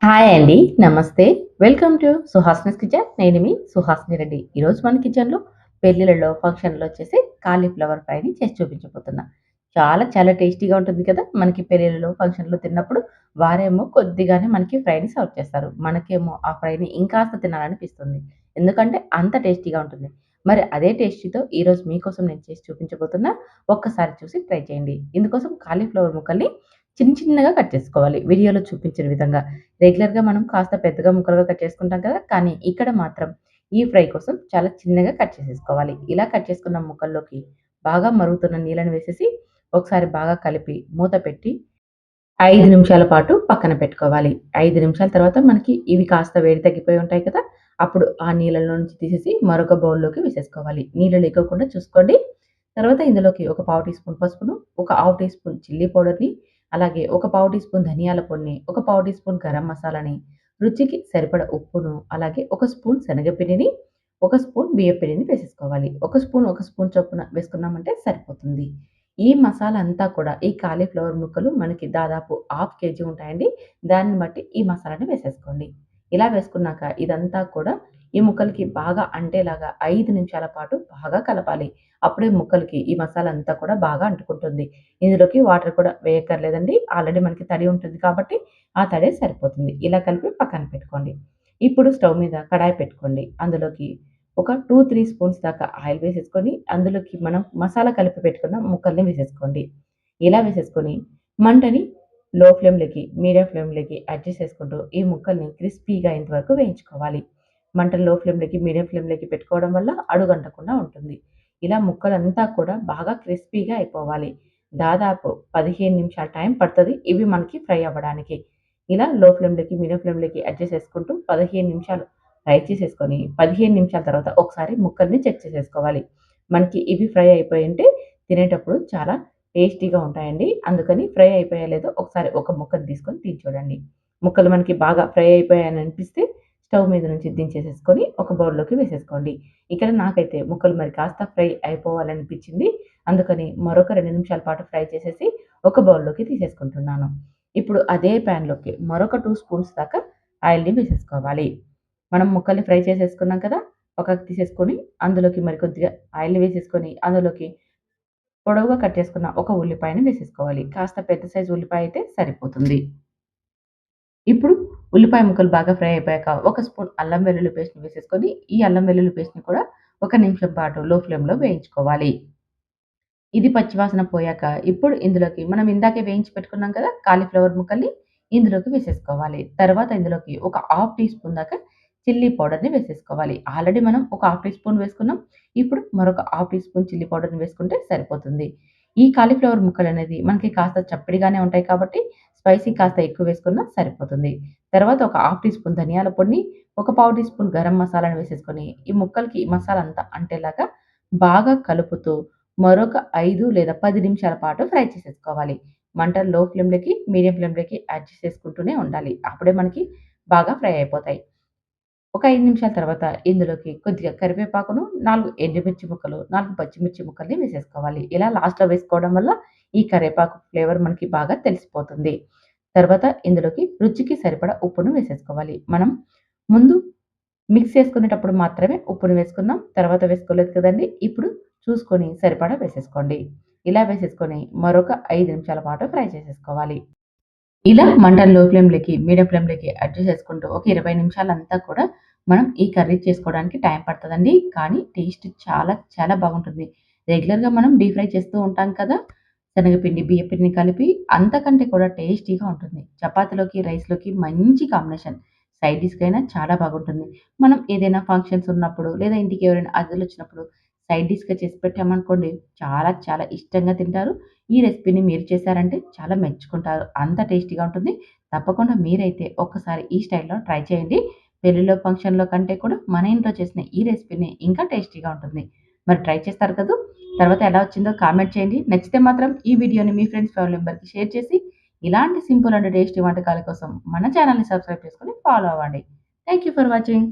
Hi అండి. నమస్తే. Welcome to Suhasini's kitchen. నేను మీ సుహాసిని రెడ్డి. ఈరోజు మన కిచెన్‌లో పెళ్ళిళ్ళలో, ఫంక్షన్‌లో వచ్చేసి కాలీఫ్లవర్ ఫ్రైని చేసి చూపించబోతున్నా. చాలా టేస్టీగా ఉంటుంది కదా! మనకి పెళ్ళిళ్ళలో, ఫంక్షన్‌లో తిన్నప్పుడు వారేమో కొద్దిగానే మనకి ఫ్రైని సర్వ్ చేస్తారు. మనకేమో ఆ ఫ్రైని ఇంకాస్త తినాలనిపిస్తుంది. ఎందుకంటే అంత టేస్టీగా ఉంటుంది. మరి అదే టేస్టీతో ఈరోజు మీకోసం నేను చేసి చూపించబోతున్నా. ఒక్కసారి చూసి ట్రై చేయండి. ఇందుకోసం కాలీఫ్లవర్ ముక్కల్ని చిన్నగా కట్ చేసుకోవాలి. వీడియోలో చూపించిన విధంగా. రెగ్యులర్‌గా మనం కాస్త పెద్దగా ముక్కలుగా కట్ చేసుకుంటాం కదా! కానీ ఇక్కడ మాత్రం ఈ ఫ్రై కోసం చాలా చిన్నగా కట్ చేసేసుకోవాలి. ఇలా కట్ చేసుకున్న ముక్కల్లోకి బాగా మరుగుతున్న నీళ్ళని వేసేసి ఒకసారి బాగా కలిపి మూత పెట్టి 5 నిమిషాల పాటు పక్కన పెట్టుకోవాలి. 5 నిమిషాల తర్వాత మనకి ఇవి కాస్త వేడి తగ్గిపోయి ఉంటాయి కదా! అప్పుడు ఆ నీళ్ళలో నుంచి తీసేసి మరొక బౌల్‌లోకి వేసేసుకోవాలి. నీళ్ళు లేకోకుండా చూసుకోండి. తర్వాత ఇందులోకి ఒక పావు టీ స్పూన్ పసుపును, ఒక హాఫ్ టీ స్పూన్ చిల్లీ పౌడర్‌ని, అలాగే ఒక పావు టీ స్పూన్ ధనియాల పొడిని, ఒక పావు టీ స్పూన్ గరం మసాలాని, రుచికి సరిపడా ఉప్పును, అలాగే ఒక స్పూన్ శనగపిండిని, ఒక స్పూన్ బియ్యపు పిండిని వేసేసుకోవాలి. ఒక స్పూన్ చొప్పున వేసుకున్నామంటే సరిపోతుంది. ఈ మసాలా అంతా కూడా ఈ కాలీఫ్లవర్ ముక్కలు మనకి దాదాపు హాఫ్ కేజీ ఉంటాయండి. దాన్ని బట్టి ఈ మసాలాని వేసేసుకోండి. ఇలా వేసుకున్నాక ఇదంతా కూడా ఈ ముక్కలకి బాగా అంటేలాగా 5 నిమిషాల పాటు బాగా కలపాలి. అప్పుడే ముక్కలకి ఈ మసాలా అంతా కూడా బాగా అంటుకుంటుంది. ఇందులోకి వాటర్ కూడా వేయక్కర్లేదండి. ఆల్రెడీ మనకి తడి ఉంటుంది కాబట్టి ఆ తడే సరిపోతుంది. ఇలా కలిపి పక్కన పెట్టుకోండి. ఇప్పుడు స్టవ్ మీద కడాయి పెట్టుకోండి. అందులోకి ఒక 2, 3 స్పూన్స్ దాకా ఆయిల్ వేసేసుకొని, అందులోకి మనం మసాలా కలిపి పెట్టుకున్న ముక్కల్ని వేసేసుకోండి. ఇలా వేసేసుకొని మంటని లో ఫ్లేమ్‌లోకి, మీడియం ఫ్లేమ్‌లోకి అడ్జస్ట్ చేసుకుంటూ ఈ ముక్కల్ని క్రిస్పీగా అయ్యేంత వరకు వేయించుకోవాలి. మంటను లో ఫ్లేమ్‌లోకి, మీడియం ఫ్లేమ్‌లోకి పెట్టుకోవడం వల్ల అడుగంటకుండా ఉంటుంది. ఇలా ముక్కలంతా కూడా బాగా క్రిస్పీగా అయిపోవాలి. దాదాపు 15 నిమిషాలు టైం పడతది ఇవి మనకి ఫ్రై అవ్వడానికి. ఇలా లో ఫ్లేమ్‌లోకి, మీడియం ఫ్లేమ్‌లోకి అడ్జస్ట్ చేసుకుంటూ 15 నిమిషాలు ఫ్రై చేసేసుకొని 15 నిమిషాల తర్వాత ఒకసారి ముక్కల్ని చెక్ చేసేసుకోవాలి. మనకి ఇవి ఫ్రై అయిపోయుంటే తినేటప్పుడు చాలా టేస్టీగా ఉంటాయండి. అందుకని ఫ్రై అయిపోయాయో లేదో ఒకసారి ఒక ముక్కని తీసుకొని తిని చూడండి. ముక్కలు మనకి బాగా ఫ్రై అయిపోయాయని అనిపిస్తే స్టవ్ మీద నుంచి దించేసేసుకొని ఒక బౌల్‌లోకి వేసేసుకోండి. ఇక్కడ నాకైతే ముక్కలు మరి కాస్త ఫ్రై అయిపోవాలనిపించింది. అందుకని మరొక 2 నిమిషాల పాటు ఫ్రై చేసేసి ఒక బౌల్‌లోకి తీసేసుకుంటున్నాను. ఇప్పుడు అదే పాన్‌లోకి మరొక 2 స్పూన్స్ దాకా ఆయిల్‌ని వేసేసుకోవాలి. మనం ముక్కల్ని ఫ్రై చేసేసుకున్నాం కదా! పక్కకు తీసేసుకొని అందులోకి మరి కొద్దిగా ఆయిల్‌ని వేసేసుకొని అందులోకి పొడవుగా కట్ చేసుకున్న ఒక ఉల్లిపాయని వేసేసుకోవాలి. కాస్త పెద్ద సైజు ఉల్లిపాయ అయితే సరిపోతుంది. ఇప్పుడు ఉల్లిపాయ ముక్కలు బాగా ఫ్రై అయిపోయాక ఒక స్పూన్ అల్లం వెల్లుల్లి పేస్ట్‌ని వేసేసుకొని, ఈ అల్లం వెల్లుల్లి పేస్ట్‌ని కూడా ఒక నిమిషం పాటు లో ఫ్లేమ్‌లో వేయించుకోవాలి. ఇది పచ్చివాసన పోయాక ఇప్పుడు ఇందులోకి మనం ఇందాకే వేయించి పెట్టుకున్నాం కదా! కాలీఫ్లవర్ ముక్కల్ని ఇందులోకి వేసేసుకోవాలి. తర్వాత ఇందులోకి ఒక హాఫ్ టీ స్పూన్ దాకా చిల్లీ పౌడర్‌ని వేసేసుకోవాలి. ఆల్రెడీ మనం ఒక హాఫ్ టీ స్పూన్ వేసుకున్నాం. ఇప్పుడు మరొక హాఫ్ టీ స్పూన్ చిల్లీ పౌడర్‌ని వేసుకుంటే సరిపోతుంది. ఈ కాలీఫ్లవర్ ముక్కలనేది మనకి కాస్త చప్పిడిగానే ఉంటాయి కాబట్టి స్పైసీ కాస్త ఎక్కువ వేసుకున్నా సరిపోతుంది. తర్వాత ఒక హాఫ్ టీ స్పూన్ ధనియాల పొడిని, ఒక పావు టీ స్పూన్ గరం మసాలాని వేసేసుకొని ఈ ముక్కలకి ఈ మసాలా అంతా అంటేలాగా బాగా కలుపుతూ మరొక 5 లేదా 10 నిమిషాల పాటు ఫ్రై చేసేసుకోవాలి. మంటను లో ఫ్లేమ్‌లోకి, మీడియం ఫ్లేమ్‌లోకి అడ్జస్ట్ చేసుకుంటూనే ఉండాలి. అప్పుడే మనకి బాగా ఫ్రై అయిపోతాయి. ఒక 5 నిమిషాల తర్వాత ఇందులోకి కొద్దిగా కరివేపాకును, 4 ఎండుమిర్చి ముక్కలు, 4 పచ్చిమిర్చి ముక్కల్ని వేసేసుకోవాలి. ఇలా లాస్ట్‌లో వేసుకోవడం వల్ల ఈ కరివేపాకు ఫ్లేవర్ మనకి బాగా తెలిసిపోతుంది. తర్వాత ఇందులోకి రుచికి సరిపడా ఉప్పును వేసేసుకోవాలి. మనం ముందు మిక్స్ చేసుకునేటప్పుడు మాత్రమే ఉప్పుని వేసుకున్నాం. తర్వాత వేసుకోలేదు కదండీ! ఇప్పుడు చూసుకొని సరిపడా వేసేసుకోండి. ఇలా వేసేసుకొని మరొక 5 నిమిషాల పాటు ఫ్రై చేసేసుకోవాలి. ఇలా మంటను లో ఫ్లేమ్‌లోకి, మీడియం ఫ్లేమ్‌లోకి అడ్జస్ట్ చేసుకుంటూ ఒక 20 నిమిషాలంతా కూడా మనం ఈ కర్రీ చేసుకోవడానికి టైం పడతదండి. కానీ టేస్ట్ చాలా బాగుంటుంది. రెగ్యులర్‌గా మనం డీప్ ఫ్రై చేస్తూ ఉంటాం కదా! శనగపిండి, బియ్యపిండిని కలిపి అంతకంటే కూడా టేస్టీగా ఉంటుంది. చపాతీలోకి, రైస్‌లోకి మంచి కాంబినేషన్. సైడ్ డిష్‌కైనా చాలా బాగుంటుంది. మనం ఏదైనా ఫంక్షన్స్ ఉన్నప్పుడు లేదా ఇంటికి ఎవరైనా అతిథులొచ్చినప్పుడు సైడ్ డిష్‌గా చేసి పెట్టామనుకోండి చాలా ఇష్టంగా తింటారు. ఈ రెసిపీని మీరు చేశారంటే చాలా మెచ్చుకుంటారు. అంత టేస్టీగా ఉంటుంది. తప్పకుండా మీరైతే ఒక్కసారి ఈ స్టైల్‌లో ట్రై చేయండి. పెళ్ళిలో, ఫంక్షన్‌లో కంటే కూడా మన ఇంట్లో చేసిన ఈ రెసిపీనే ఇంకా టేస్టీగా ఉంటుంది. మరి ట్రై చేస్తారు కదూ! తర్వాత ఎలా వచ్చిందో కామెంట్ చేయండి. నచ్చితే మాత్రం ఈ వీడియోని మీ ఫ్రెండ్స్, ఫ్యామిలీ మెంబర్‌కి షేర్ చేసి ఇలాంటి సింపుల్ అండ్ టేస్టీ వంటకాల కోసం మన ఛానెల్‌ని సబ్స్క్రైబ్ చేసుకొని ఫాలో అవ్వండి. Thank you for watching.